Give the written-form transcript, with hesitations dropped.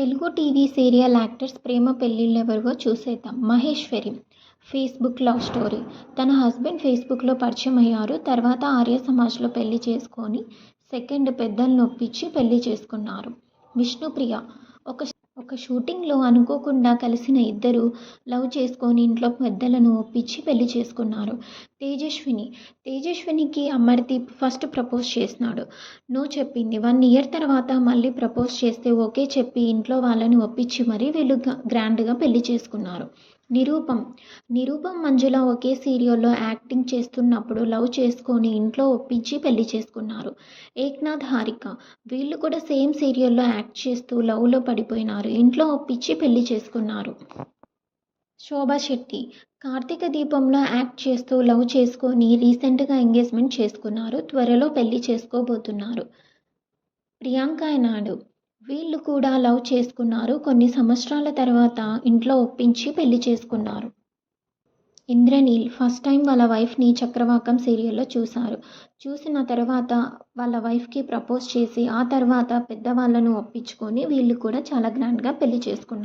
Telugu TV serial actors ప్రేమ పెళ్ళిళ్ళెవరివో చూసేద్దాం. Maheshwari Facebook love story. తన husband ఫేస్బుక్లో పరిచయం అయ్యారు. తర్వాత ఆర్య సమాజ్లో పెళ్లి చేసుకొని సెకండ్ పెద్దలను ఒప్పించి పెళ్లి చేసుకున్నారు. విష్ణుప్రియ ఒక షూటింగ్లో అనుకోకుండా కలిసిన ఇద్దరు లవ్ చేసుకొని ఇంట్లో పెద్దలను ఒప్పించి పెళ్లి చేసుకున్నారు. తేజస్వినికి అమర్దీప్ ఫస్ట్ ప్రపోజ్ చేసినాడు. నో చెప్పింది. 1 ఇయర్ తర్వాత మళ్ళీ ప్రపోజ్ చేస్తే ఓకే చెప్పి ఇంట్లో వాళ్ళని ఒప్పించి మరీ వీళ్ళు గ్రాండ్గా పెళ్లి చేసుకున్నారు. నిరూపం మంజుల ఒకే సీరియల్లో యాక్టింగ్ చేస్తున్నప్పుడు లవ్ చేసుకొని ఇంట్లో ఒప్పించి పెళ్లి చేసుకున్నారు. ఏక్నాథ్ హారిక వీళ్ళు కూడా సేమ్ సీరియల్లో యాక్ట్ చేస్తూ లవ్లో పడిపోయినారు. ఇంట్లో ఒప్పించి పెళ్లి చేసుకున్నారు. శోభా శెట్టి కార్తీక దీపంలో యాక్ట్ చేస్తూ లవ్ చేసుకొని రీసెంట్గా ఎంగేజ్మెంట్ చేసుకున్నారు. త్వరలో పెళ్లి చేసుకోబోతున్నారు. ప్రియాంక నాయుడు వీళ్ళు కూడా లవ్ చేసుకున్నారు. కొన్ని సంవత్సరాల తర్వాత ఇంట్లో ఒప్పించి పెళ్లి చేసుకున్నారు. ఇంద్రనీల్ ఫస్ట్ టైం వాళ్ళ వైఫ్ని చక్రవాకం సీరియల్లో చూశారు. చూసిన తర్వాత వాళ్ళ వైఫ్కి ప్రపోజ్ చేసి ఆ తర్వాత పెద్దవాళ్ళను ఒప్పించుకొని వీళ్ళు కూడా చాలా గ్రాండ్గా పెళ్లి చేసుకున్నారు.